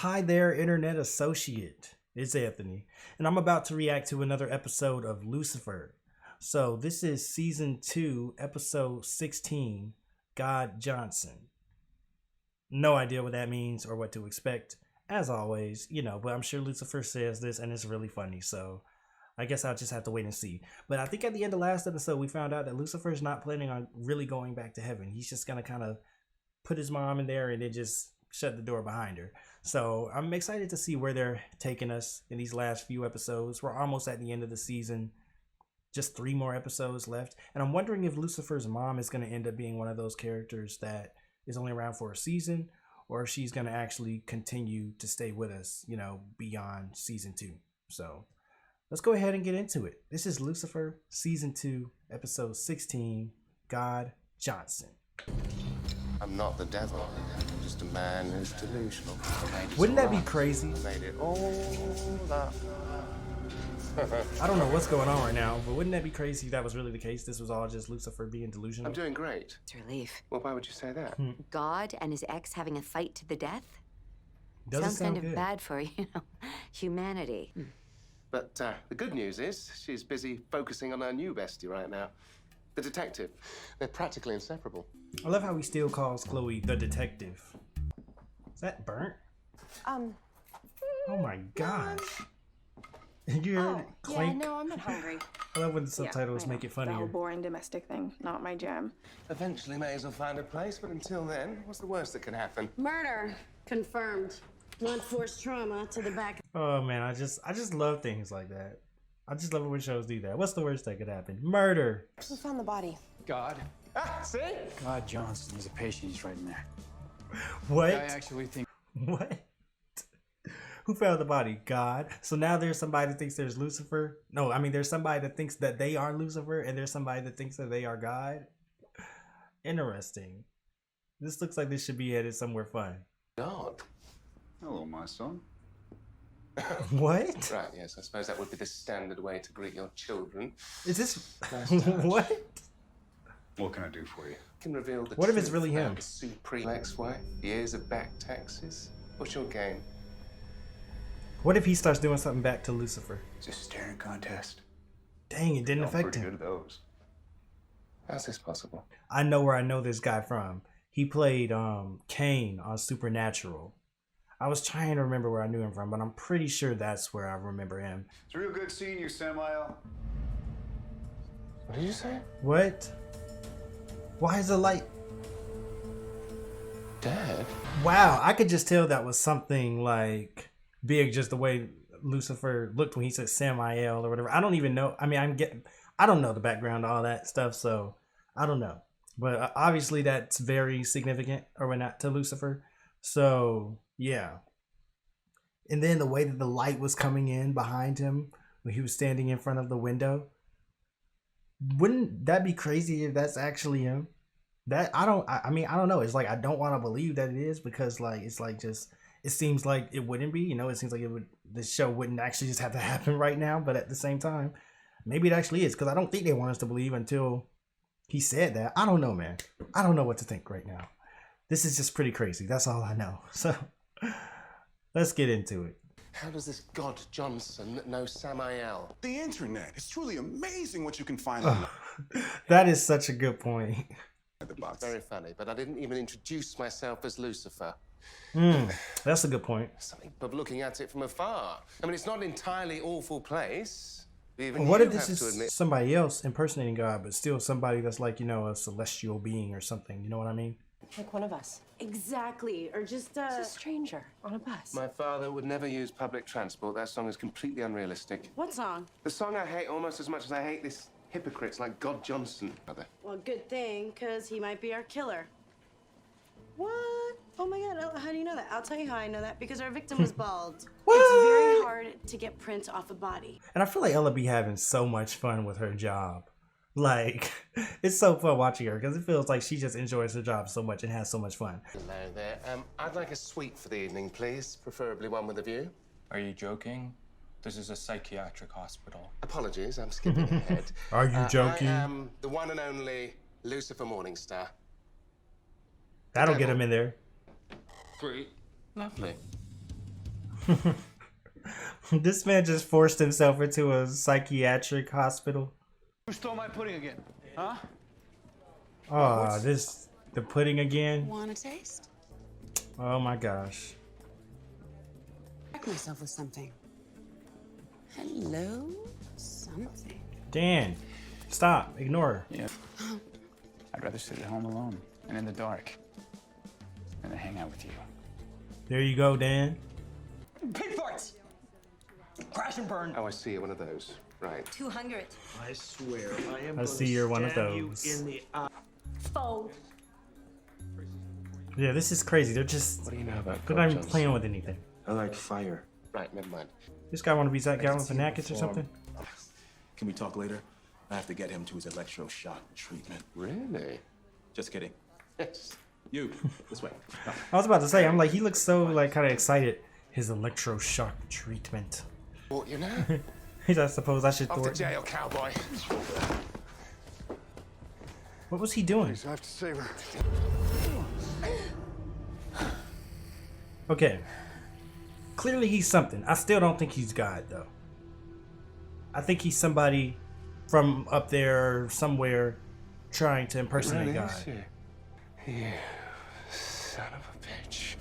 Hi there, Internet Associate. It's Anthony, and I'm about to react to another episode of Lucifer. So, this is Season 2, Episode 16, God Johnson. No idea what that means or what to expect, as always, but I'm sure Lucifer says this and it's really funny, so I guess I'll just have to wait and see. But I think at the end of last episode, we found out that Lucifer's not planning on really going back to heaven. He's just going to kind of put his mom in there and then just shut the door behind her. So I'm excited to see where they're taking us in these last few episodes. We're almost at the end of the season, just 3 more episodes left. And I'm wondering if Lucifer's mom is going to end up being one of those characters that is only around for a season, or if she's going to actually continue to stay with us, beyond season 2. So let's go ahead and get into it. This is Lucifer, season 2, episode 16, God Johnson. I'm not the devil. I'm just a man who's delusional. Wouldn't that be crazy? Made it all up. I don't know what's going on right now, but wouldn't that be crazy if that was really the case? This was all just Lucifer being delusional? I'm doing great. It's a relief. Well, why would you say that? God and his ex having a fight to the death? Doesn't Sounds sound kind of good. bad for, humanity. But the good news is she's busy focusing on her new bestie right now. The detective. They're practically inseparable. I love how he still calls Chloe the detective. Is that burnt? Oh my gosh. You heard it Yeah, clink? no, I'm not hungry. I love when the subtitles I know. make it That whole funnier. boring domestic thing, not my jam. Eventually may as well find a place, but until then, what's the worst that can happen? Murder confirmed. Blunt force trauma to the back. Oh man, I just love things like that. I just love it when shows do that. What's the worst that could happen? Murder. Who found the body? God. See? God Johnson. He's a patient. He's right in there. What? I actually think. What? Who found the body? God. So now there's somebody that thinks there's Lucifer. No, I mean there's somebody that thinks that they are Lucifer, and there's somebody that thinks that they are God. Interesting. This looks like this should be headed somewhere fun. God. Hello, my son. What? Right, yes, I suppose that would be the standard way to greet your children. Is this Nice touch. what? What can I do for you? Can reveal the What if it's truth really him? about the supreme ex-wife, years of back taxes. What's your game? What if he starts doing something back to Lucifer? It's a staring contest. Dang, it didn't I'm affect pretty him. good at those. How's this possible? I know where I know this guy from. He played Cain on Supernatural. I was trying to remember where I knew him from, but I'm pretty sure that's where I remember him. It's real good seeing you, Samael. What did you say? What? Why is the light? Dad? Wow, I could just tell that was something like big, just the way Lucifer looked when he said Samael or whatever. I don't even know. I mean, I don't know the background to all that stuff, so I don't know. But obviously that's very significant, or not, to Lucifer. So yeah. And then the way that the light was coming in behind him when he was standing in front of the window. Wouldn't that be crazy if that's actually him? I don't know. It's like I don't want to believe that it is, because like it's like just it seems like it wouldn't be, it seems like the show wouldn't actually just have to happen right now, but at the same time, maybe it actually is, because I don't think they want us to believe until he said that. I don't know, man. I don't know what to think right now. This is just pretty crazy. That's all I know. So let's get into it. How does this God Johnson know Samael? The internet. It's truly amazing what you can find on That is such a good point. the box. Very funny, but I didn't even introduce myself as Lucifer. That's a good point. Something of looking at it from afar. I mean, it's not an entirely awful place. Even What you if this have to is admit. somebody else impersonating God, but still somebody that's like, a celestial being or something? You know what I mean? Like one of us. Exactly. Or just It's a stranger on a bus. My father would never use public transport. That song is completely unrealistic. what song? The song I hate almost as much as I hate this hypocrites like God Johnson. Mother. Well, good thing, because he might be our killer. What? Oh my god, how do you know that? I'll tell you how I know that, because our victim was bald. What? It's very hard to get prints off a body. And I feel like Ella be having so much fun with her job. Like, it's so fun watching her, because it feels like she just enjoys her job so much and has so much fun. Hello there. I'd like a suite for the evening, please. Preferably one with a view. Are you joking? This is a psychiatric hospital. Apologies, I'm skipping ahead. Are you joking? I am the one and only Lucifer That'll get him in there. Great. Lovely. This man just forced himself into a psychiatric hospital. Who stole my pudding again? Huh? Oh, the pudding again. Want a taste? Oh my gosh. Check myself with something. Hello, something. Dan, stop. Ignore her. Yeah. I'd rather sit at home alone and in the dark than to hang out with you. There you go, Dan. Pig farts! Crash and burn. Oh, I see. You're one of those. Right. 200. I swear, I am I see you're one of those. in the eye. Fold. Yeah, this is crazy. They're just, What do you know about they're God not even Johnson? playing with anything. I like fire. Right, never mind. This guy want to be Zach Galifianakis or something? Can we talk later? I have to get him to his electroshock treatment. Really? Just kidding. Yes. You, this way. No. I was about to say, I'm like, he looks so like kind of excited. His electroshock treatment. Well, you know. I suppose I should Off throw to it. jail, cowboy. What was he doing? I have to save her. Okay. Clearly he's something. I still don't think he's God though. I think he's somebody from up there somewhere trying to impersonate Really God. is you son of a bitch.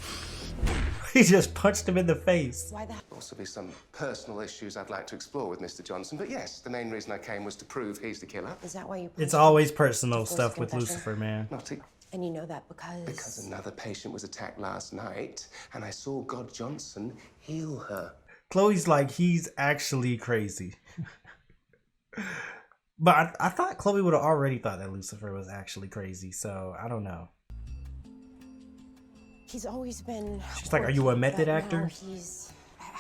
He just punched him in the face. Why the Also be some personal issues I'd like to explore with Mr. Johnson, but yes, the main reason I came was to prove he's the killer. Is that why you It's punched him? always personal Forced stuff with confession? Lucifer, man. Not it, And you know that because... because another patient was attacked last night, and I saw God Johnson heal her. Chloe's like, he's actually crazy. But I thought Chloe would have already thought that Lucifer was actually crazy, so I don't know. He's always been... She's like, are you a method but now actor? He's...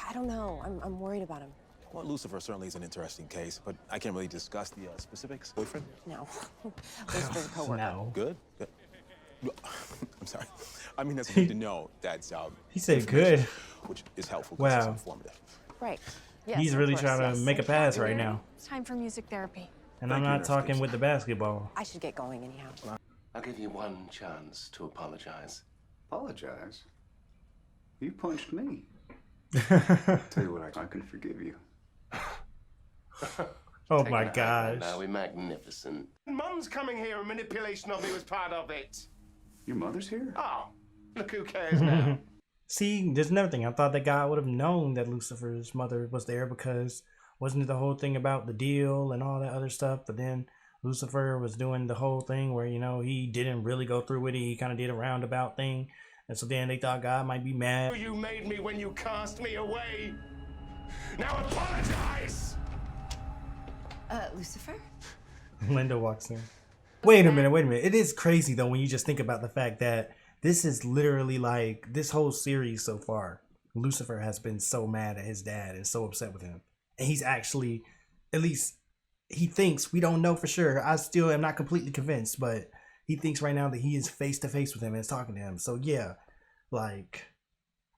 I don't know. I'm worried about him. Well, Lucifer certainly is an interesting case, but I can't really discuss the specifics. Boyfriend? No. Lucifer's a coworker. No. Good? Good. No, I'm sorry. I mean, that's good to know. That's He said good. which is helpful because it's Wow. informative. Right. Yes, He's of really course, trying to yes. make a pass right now. It's time for music therapy. And I'm not talking with the basketball. I should get going anyhow. I'll give you one chance to apologize. Apologize? You punched me. Tell you what, I can forgive you. Oh Take my it out right gosh. Now we're magnificent. Mum's coming here and manipulation of me was part of it. Your mother's here? Oh, look who cares now. See, there's another thing. I thought that God would have known that Lucifer's mother was there because wasn't it the whole thing about the deal and all that other stuff? But then Lucifer was doing the whole thing where, you know, he didn't really go through with it. He kind of did a roundabout thing. And so then they thought God might be mad. You made me when you cast me away. Now apologize. Lucifer? Linda walks in. Wait a minute. It is crazy though when you just think about the fact that this is literally like this whole series so far. Lucifer has been so mad at his dad and so upset with him. And he's actually, at least he thinks, we don't know for sure. I still am not completely convinced, but he thinks right now that he is face to face with him and is talking to him. So yeah, like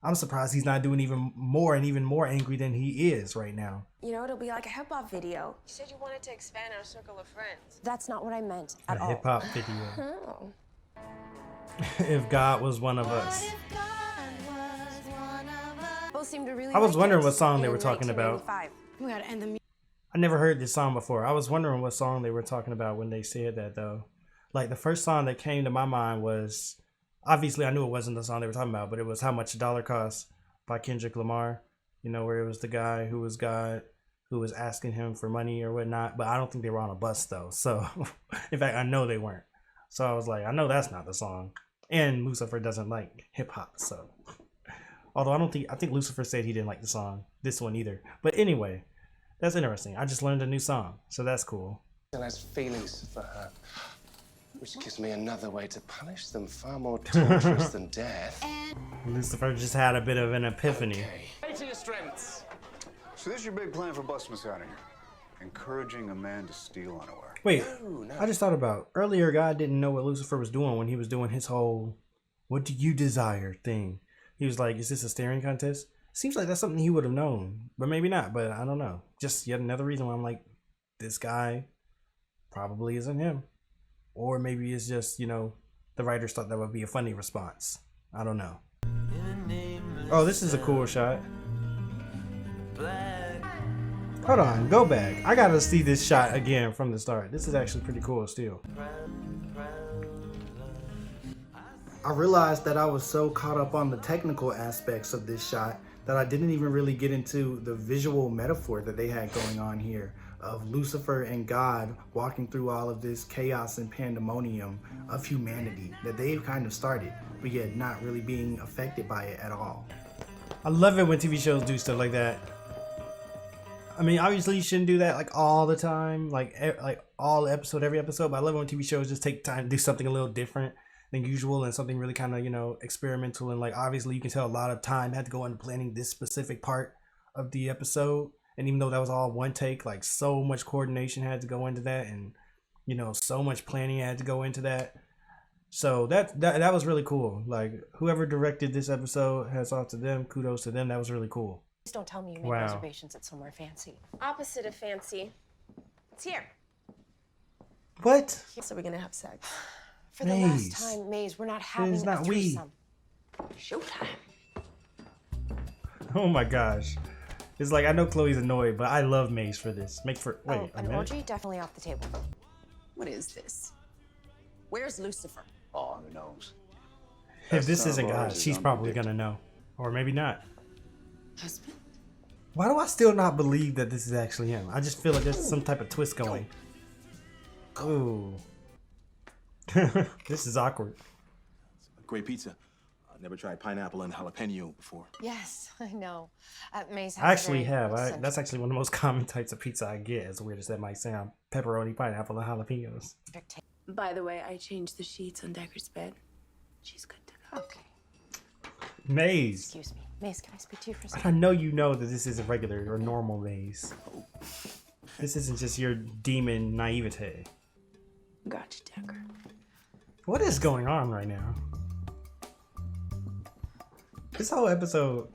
I'm surprised he's not doing even more angry than he is right now. You know, it'll be like a hip hop video. You said you wanted to expand our circle of friends. That's not what I meant at A all. hip hop video. Oh. If God was one of us. Both seem to really I was like wondering it. what song they In were talking about. 1995. We gotta end the music. I never heard this song before. I was wondering what song they were talking about when they said that though. Like the first song that came to my mind was, obviously I knew it wasn't the song they were talking about, but it was How Much a Dollar Costs by Kendrick Lamar. You know, where it was the guy who was God who was asking him for money or whatnot. But I don't think they were on a bus though. So in fact, I know they weren't. So I was like, I know that's not the song. And Lucifer doesn't like hip hop, so. Although I think Lucifer said he didn't like the song, this one either. But anyway, that's interesting. I just learned a new song, so that's cool. Still has feelings for her, which gives me another way to punish them, far more torturous than death. Lucifer just had a bit of an epiphany. Play to your strengths. So this is your big plan for busting us out of here? Encouraging a man to steal unaware. Wait, No. I just thought about earlier. God didn't know what Lucifer was doing when he was doing his whole "What do you desire" thing. He was like, "Is this a staring contest?" Seems like that's something he would have known, but maybe not. But I don't know. Just yet another reason why I'm like, this guy probably isn't him, or maybe it's just, you know, the writers thought that would be a funny response. I don't know. Oh, this is a cool shot. Hold on, go back. I gotta see this shot again from the start. This is actually pretty cool still. I realized that I was so caught up on the technical aspects of this shot that I didn't even really get into the visual metaphor that they had going on here of Lucifer and God walking through all of this chaos and pandemonium of humanity that they've kind of started, but yet not really being affected by it at all. I love it when TV shows do stuff like that. I mean, obviously you shouldn't do that like all the time, like all episode, every episode, but I love it when TV shows just take time to do something a little different than usual and something really kind of, you know, experimental. And like obviously you can tell a lot of time had to go into planning this specific part of the episode, and even though that was all one take, like so much coordination had to go into that, and you know, so much planning had to go into that. So that was really cool. Like whoever directed this episode, hats off to them, kudos to them. That was really cool. Please don't tell me you made Wow. reservations at somewhere fancy. Opposite of fancy. It's here. What? So we're gonna have sex. For the Maze. last time, Maze, we're not having It's not a we. threesome. Showtime. Oh my gosh. It's like, I know Chloe's annoyed, but I love Maze for this. Wait, Oh, a an minute. orgy? Definitely off the table. What is this? Where's Lucifer? Oh, who knows? If this Son of isn't God, ours is she's probably unpredictable. gonna know. Or maybe not. Husband? Why do I still not believe that this is actually him? I just feel like there's some type of twist going. Ooh. This is awkward. Great pizza. I never tried pineapple and jalapeno before. Yes, I know. Maze I actually have. That's actually one of the most common types of pizza I get, as weird as that might sound. Pepperoni, pineapple, and jalapenos. By the way, I changed the sheets on Decker's bed. She's good to go. Okay. Maze. Excuse me. Maze, can I speak to you for a I second? know you know that this isn't regular or normal Maze. This isn't just your demon naivete. Gotcha, Decker. What is going on right now? This whole episode,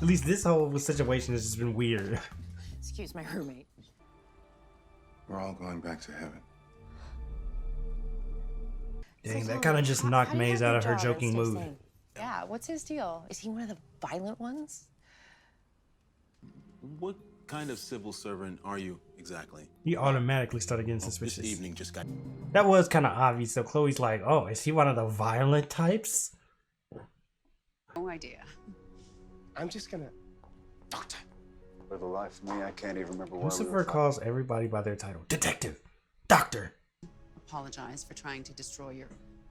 at least this whole situation has just been weird. Excuse my roommate. We're all going back to heaven. Dang, So that tell kind of me, just how knocked do you Maze have out your of her job and joking stay mood. sane? Yeah, what's his deal? Is he one of the violent ones? What kind of civil servant are you exactly? He automatically started getting This suspicious. evening just got... That was kind of obvious. So Chloe's like, oh, is he one of the violent types? No idea. I'm just gonna... Doctor. For the life of me, I can't even remember why Lucifer calls everybody by their title. Detective. Doctor. Apologize for trying to destroy your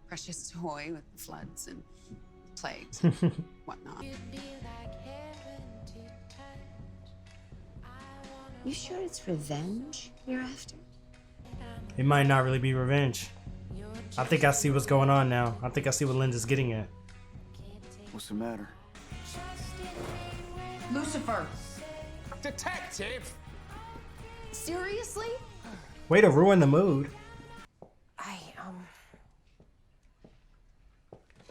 precious toy with the floods and plagues, whatnot. You sure it's revenge you're after? It might not really be revenge. I think I see what's going on now. I think I see what Linda's getting at. What's the matter? Lucifer! Detective! Seriously? Way to ruin the mood.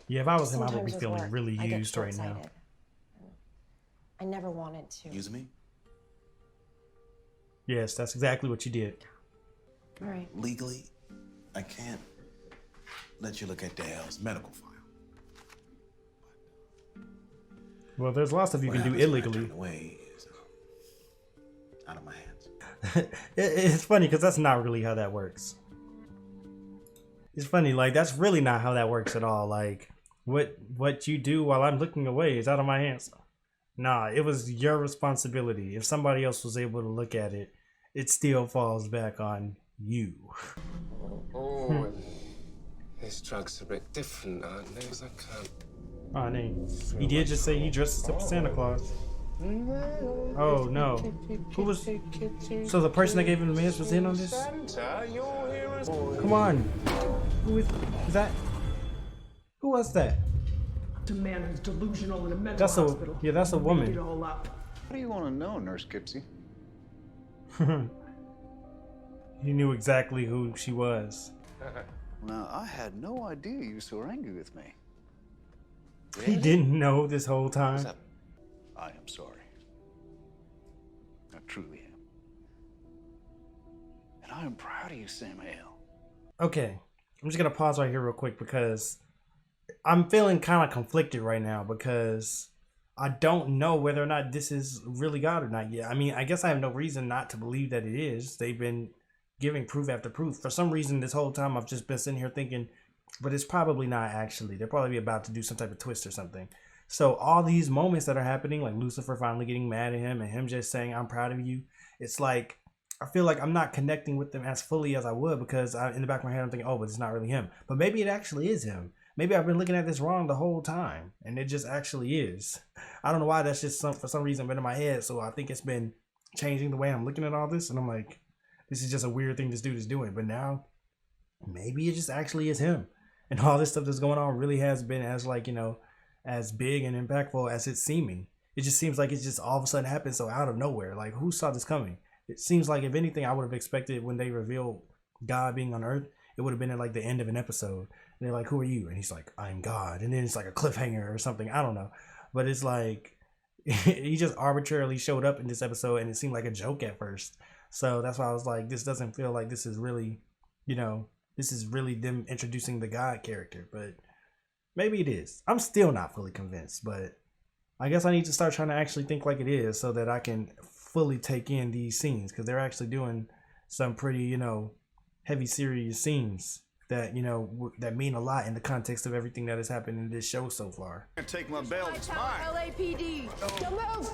Yeah, if I was him, I would be Sometimes with feeling work, really I get used right now. short-sighted. I never wanted to. Use me? Yes, that's exactly what you did. All right. Legally, I can't let you look at Dale's medical file. Well, there's lots of you can do illegally. Away is out of my hands. It's funny because that's not really how that works. It's funny, like that's really not how that works at all. Like what you do while I'm looking away is out of my hands. Nah, it was your responsibility. If somebody else was able to look at it, it still falls back on you. Oh, these drugs are a bit different, aren't they? 'Cause I can't... Oh, name. He did just say he dresses up as Santa Claus. Oh no. Who was... So the person that gave him the mask was in on this? Come on. Who is that? Who was that? A man who's delusional in a mental That's a... hospital. Yeah, that's a Made woman. it all up. What do you want to know, Nurse Gypsy? He knew exactly who she was. Now, I had no idea you were so angry with me. He didn't know this whole time. I am sorry. I truly am. And I am proud of you, Samuel. Okay, I'm just gonna pause right here real quick because I'm feeling kind of conflicted right now because I don't know whether or not this is really God or not yet. I mean, I guess I have no reason not to believe that it is. They've been giving proof after proof. For some reason, this whole time I've just been sitting here thinking, but it's probably not actually. They're probably about to do some type of twist or something. So all these moments that are happening, like Lucifer finally getting mad at him and him just saying, I'm proud of you. It's like, I feel like I'm not connecting with them as fully as I would, because in the back of my head, I'm thinking, oh, but it's not really him. But maybe it actually is him. Maybe I've been looking at this wrong the whole time, and it just actually is. I don't know why. That's just for some reason been in my head. So I think it's been changing the way I'm looking at all this. And I'm like, this is just a weird thing this dude is doing. But now maybe it just actually is him. And all this stuff that's going on really has been as, like, you know, as big and impactful as it's seeming. It just seems like it's just all of a sudden happened so out of nowhere. Like, who saw this coming? It seems like, if anything, I would have expected when they revealed God being on Earth, it would have been at like the end of an episode. And they're like, who are you? And he's like, I'm God. And then it's like a cliffhanger or something. I don't know. But it's like, he just arbitrarily showed up in this episode, and it seemed like a joke at first. So that's why I was like, this doesn't feel like this is really, you know, this is really them introducing the God character. But maybe it is. I'm still not fully convinced, but I guess I need to start trying to actually think like it is, so that I can fully take in these scenes, because they're actually doing some pretty, you know, heavy, serious scenes that, you know, that mean a lot in the context of everything that has happened in this show so far. Take my belt. It's mine. LAPD. Don't move.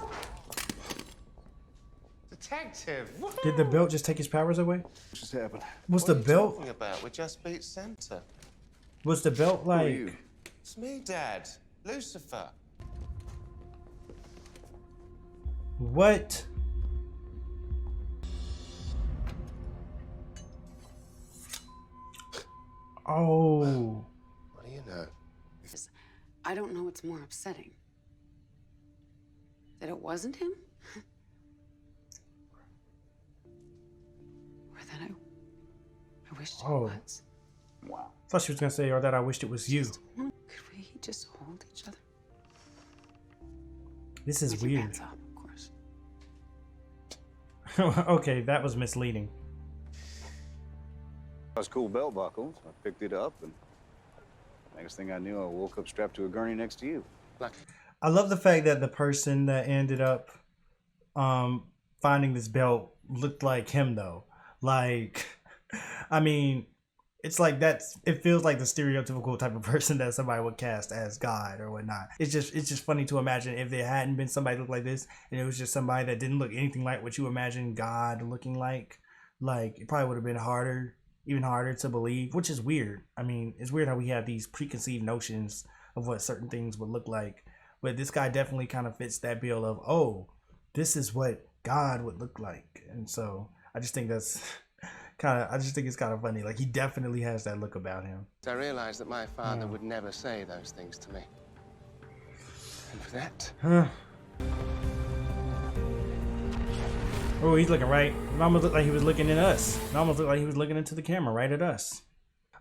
Detective. Did the belt just take his powers away? What just happened? Was the belt? Talking about? We just beat center. Was the belt Who are like? you? It's me, Dad. Lucifer. What? Oh. What do you know? I don't know what's more upsetting. That it wasn't him? Or that I wished it was. Wow. I thought she was gonna say, or that I wished it was you. Could we just hold each other? This is With your weird. hands up, of course. Okay, that was misleading. That was a cool belt buckle. So I picked it up, and next thing I knew, I woke up strapped to a gurney next to you. I love the fact that the person that ended up finding this belt looked like him, though. Like, I mean, it's like it feels like the stereotypical type of person that somebody would cast as God or whatnot. It's just funny to imagine if there hadn't been somebody look like this, and it was just somebody that didn't look anything like what you imagine God looking like. Like, it probably would have been even harder to believe, which is weird. I mean, it's weird how we have these preconceived notions of what certain things would look like. But this guy definitely kind of fits that bill of, oh, this is what God would look like. And so I just think that's it's kind of funny. Like, he definitely has that look about him. I realized that my father would never say those things to me. And for that... Oh, he's looking right. It almost looked like he was looking at us. It almost looked like he was looking into the camera right at us.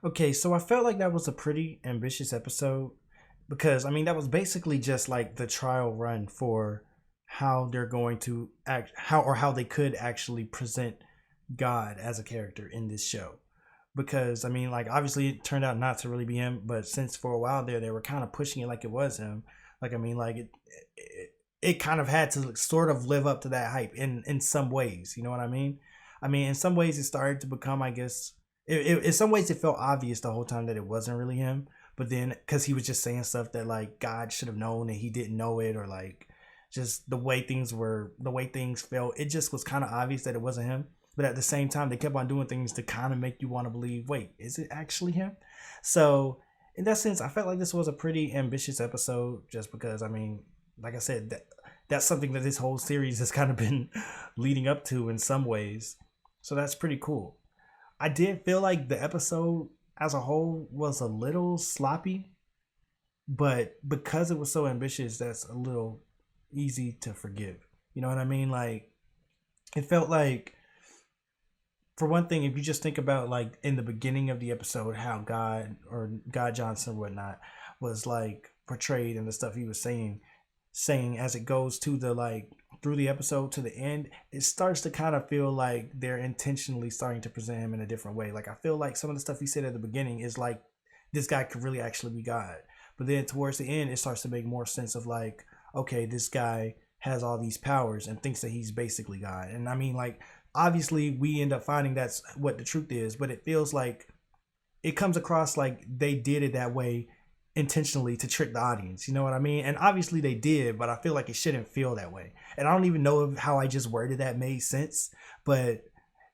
Okay, so I felt like that was a pretty ambitious episode, because, I mean, that was basically just like the trial run for how they're going to act, how they could actually present God as a character in this show. Because, I mean, like, obviously it turned out not to really be him, but since for a while there, they were kind of pushing it like it was him. Like, I mean, like, it kind of had to sort of live up to that hype in some ways. You know what I mean? I mean, in some ways it started to become, I guess, in some ways it felt obvious the whole time that it wasn't really him. But then, because he was just saying stuff that, like, God should have known and he didn't know it, or, like, just the way things felt, it just was kind of obvious that it wasn't him. But at the same time, they kept on doing things to kind of make you want to believe, wait, is it actually him? So in that sense, I felt like this was a pretty ambitious episode, just because, I mean, like I said, that's something that this whole series has kind of been leading up to in some ways. So that's pretty cool. I did feel like the episode as a whole was a little sloppy, but because it was so ambitious, that's a little easy to forgive. You know what I mean? Like, it felt like, for one thing, if you just think about, like, in the beginning of the episode, how God Johnson or whatnot was, like, portrayed and the stuff he was saying as it goes to the, like, through the episode to the end, it starts to kind of feel like they're intentionally starting to present him in a different way. Like, I feel like some of the stuff he said at the beginning is like, this guy could really actually be God. But then towards the end, it starts to make more sense of, like, okay, this guy has all these powers and thinks that he's basically God. And I mean, like, obviously we end up finding that's what the truth is, but it feels like it comes across like they did it that way intentionally to trick the audience. You know what I mean? And obviously they did, but I feel like it shouldn't feel that way. And I don't even know if how I just worded that made sense, but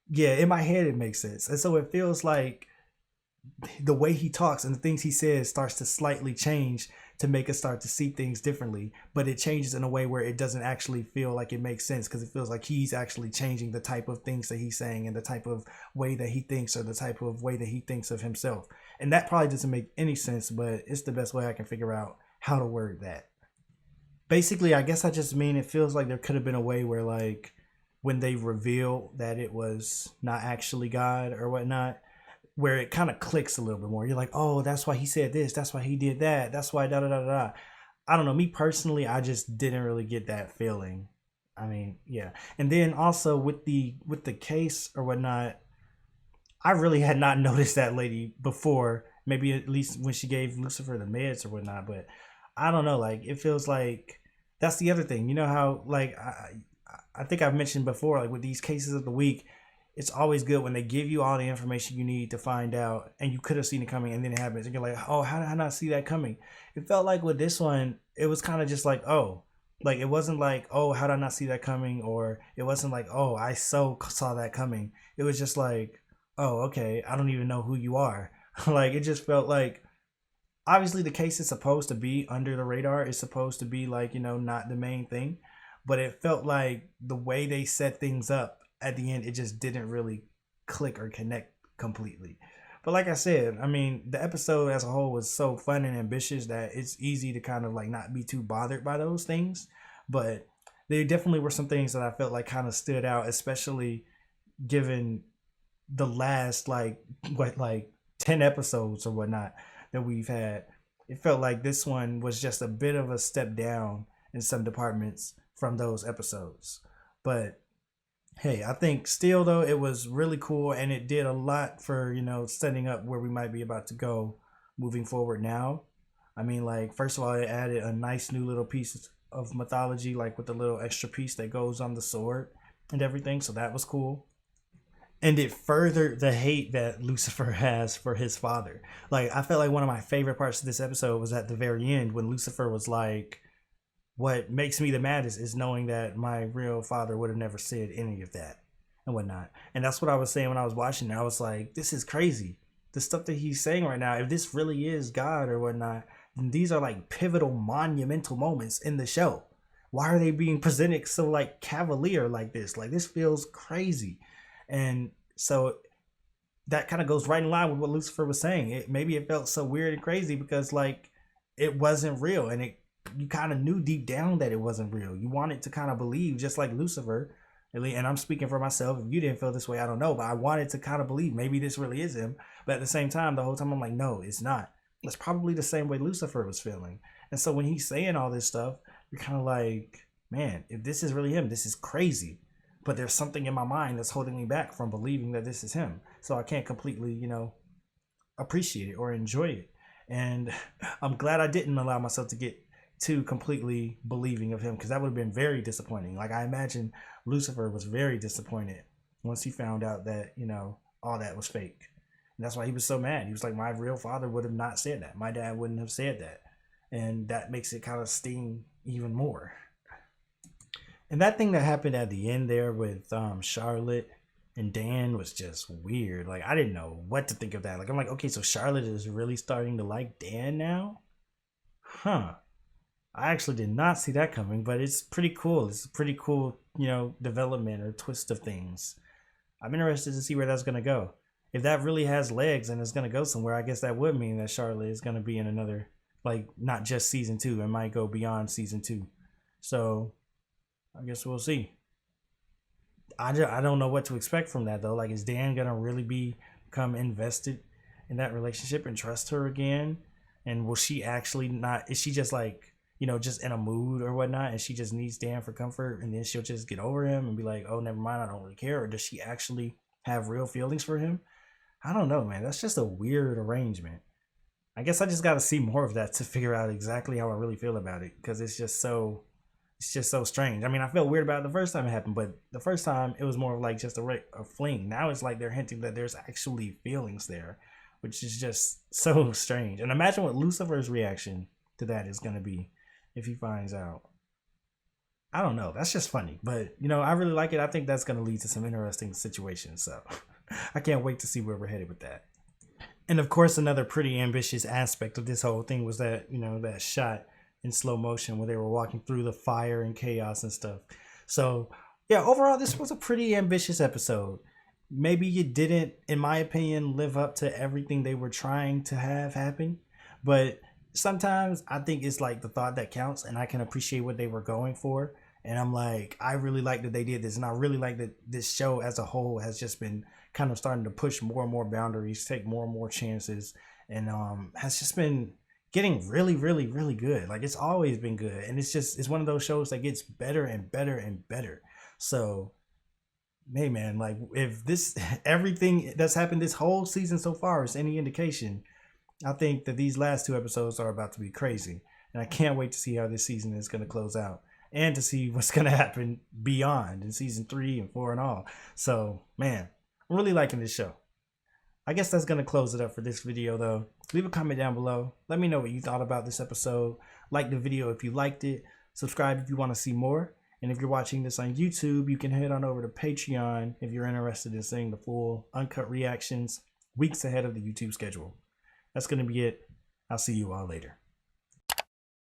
yeah, in my head it makes sense. And so it feels like the way he talks and the things he says starts to slightly change to make us start to see things differently, but it changes in a way where it doesn't actually feel like it makes sense, because it feels like he's actually changing the type of things that he's saying and the type of way that he thinks, or the type of way that he thinks of himself. And that probably doesn't make any sense, but it's the best way I can figure out how to word that. Basically, I guess I just mean it feels like there could have been a way where, like, when they reveal that it was not actually God or whatnot, where it kind of clicks a little bit more. You're like, oh, that's why he said this. That's why he did that. That's why da da da da. I don't know. Me personally, I just didn't really get that feeling. I mean, yeah. And then also with the case or whatnot, I really had not noticed that lady before. Maybe at least when she gave Lucifer the meds or whatnot. But I don't know. Like, it feels like that's the other thing. You know how, like, I think I've mentioned before, like with these cases of the week, it's always good when they give you all the information you need to find out, and you could have seen it coming, and then it happens, and you're like, oh, how did I not see that coming? It felt like with this one, it was kind of just like, oh, like, it wasn't like, oh, how did I not see that coming? Or it wasn't like, oh, I so saw that coming. It was just like, oh, okay, I don't even know who you are. Like, it just felt like, obviously the case is supposed to be under the radar. It's supposed to be like, you know, not the main thing, but it felt like the way they set things up at the end, it just didn't really click or connect completely. But like I said, I mean, the episode as a whole was so fun and ambitious that it's easy to kind of like not be too bothered by those things. But there definitely were some things that I felt like kind of stood out, especially given the last like 10 episodes or whatnot that we've had. It felt like this one was just a bit of a step down in some departments from those episodes. But hey, I think still though, it was really cool, and it did a lot for, you know, setting up where we might be about to go moving forward now. I mean, like, first of all, it added a nice new little piece of mythology, like with the little extra piece that goes on the sword and everything. So that was cool. And it furthered the hate that Lucifer has for his father. Like, I felt like one of my favorite parts of this episode was at the very end when Lucifer was like, what makes me the maddest is knowing that my real father would have never said any of that and whatnot. And that's what I was saying when I was watching it. I was like, this is crazy. The stuff that he's saying right now, if this really is God or whatnot, then these are like pivotal, monumental moments in the show. Why are they being presented so like cavalier like this? Like, this feels crazy. And so that kind of goes right in line with what Lucifer was saying. Maybe it felt so weird and crazy because like it wasn't real, and you kind of knew deep down that it wasn't real. You wanted to kind of believe, just like Lucifer, and I'm speaking for myself. If you didn't feel this way, I don't know, but I wanted to kind of believe maybe this really is him. But at the same time, the whole time I'm like, no, it's not. That's probably the same way Lucifer was feeling. And so when he's saying all this stuff, you're kind of like, man, if this is really him, this is crazy. But there's something in my mind that's holding me back from believing that this is him. So I can't completely, you know, appreciate it or enjoy it. And I'm glad I didn't allow myself to get too completely believing of him, because that would have been very disappointing. Like, I imagine Lucifer was very disappointed once he found out that, you know, all that was fake. And that's why he was so mad. He was like, my real father would have not said that. My dad wouldn't have said that. And that makes it kind of sting even more. And that thing that happened at the end there with Charlotte and Dan was just weird. Like, I didn't know what to think of that. Like, I'm like, okay, so Charlotte is really starting to like Dan now? Huh. I actually did not see that coming, but it's pretty cool. It's a pretty cool, you know, development or twist of things. I'm interested to see where that's going to go. If that really has legs and it's going to go somewhere, I guess that would mean that Charlotte is going to be in another, like, not just season 2. It might go beyond season 2. So I guess we'll see. I don't know what to expect from that, though. Like, is Dan going to really become invested in that relationship and trust her again? And will she actually not, is she just like, you know, just in a mood or whatnot, and she just needs Dan for comfort, and then she'll just get over him and be like, oh, never mind, I don't really care? Or does she actually have real feelings for him? I don't know, man. That's just a weird arrangement. I guess I just got to see more of that to figure out exactly how I really feel about it, because it's just so strange. I mean, I felt weird about it the first time it happened, but the first time it was more of like just a fling. Now it's like they're hinting that there's actually feelings there, which is just so strange. And imagine what Lucifer's reaction to that is going to be if he finds out. I don't know. That's just funny. But, you know, I really like it. I think that's going to lead to some interesting situations. So I can't wait to see where we're headed with that. And of course, another pretty ambitious aspect of this whole thing was that, you know, that shot in slow motion where they were walking through the fire and chaos and stuff. So yeah, overall, this was a pretty ambitious episode. Maybe it didn't, in my opinion, live up to everything they were trying to have happen. But sometimes I think it's like the thought that counts, and I can appreciate what they were going for. And I'm like, I really like that they did this. And I really like that this show as a whole has just been kind of starting to push more and more boundaries, take more and more chances, and has just been getting really, really, really good. Like, it's always been good. And it's one of those shows that gets better and better and better. So, hey man, like, if this, everything that's happened this whole season so far is any indication, I think that these last 2 episodes are about to be crazy. And I can't wait to see how this season is going to close out, and to see what's going to happen beyond in season 3 and 4 and all. So, man, I'm really liking this show. I guess that's going to close it up for this video, though. Leave a comment down below. Let me know what you thought about this episode. Like the video if you liked it. Subscribe if you want to see more. And if you're watching this on YouTube, you can head on over to Patreon if you're interested in seeing the full uncut reactions weeks ahead of the YouTube schedule. That's going to be it. I'll see you all later.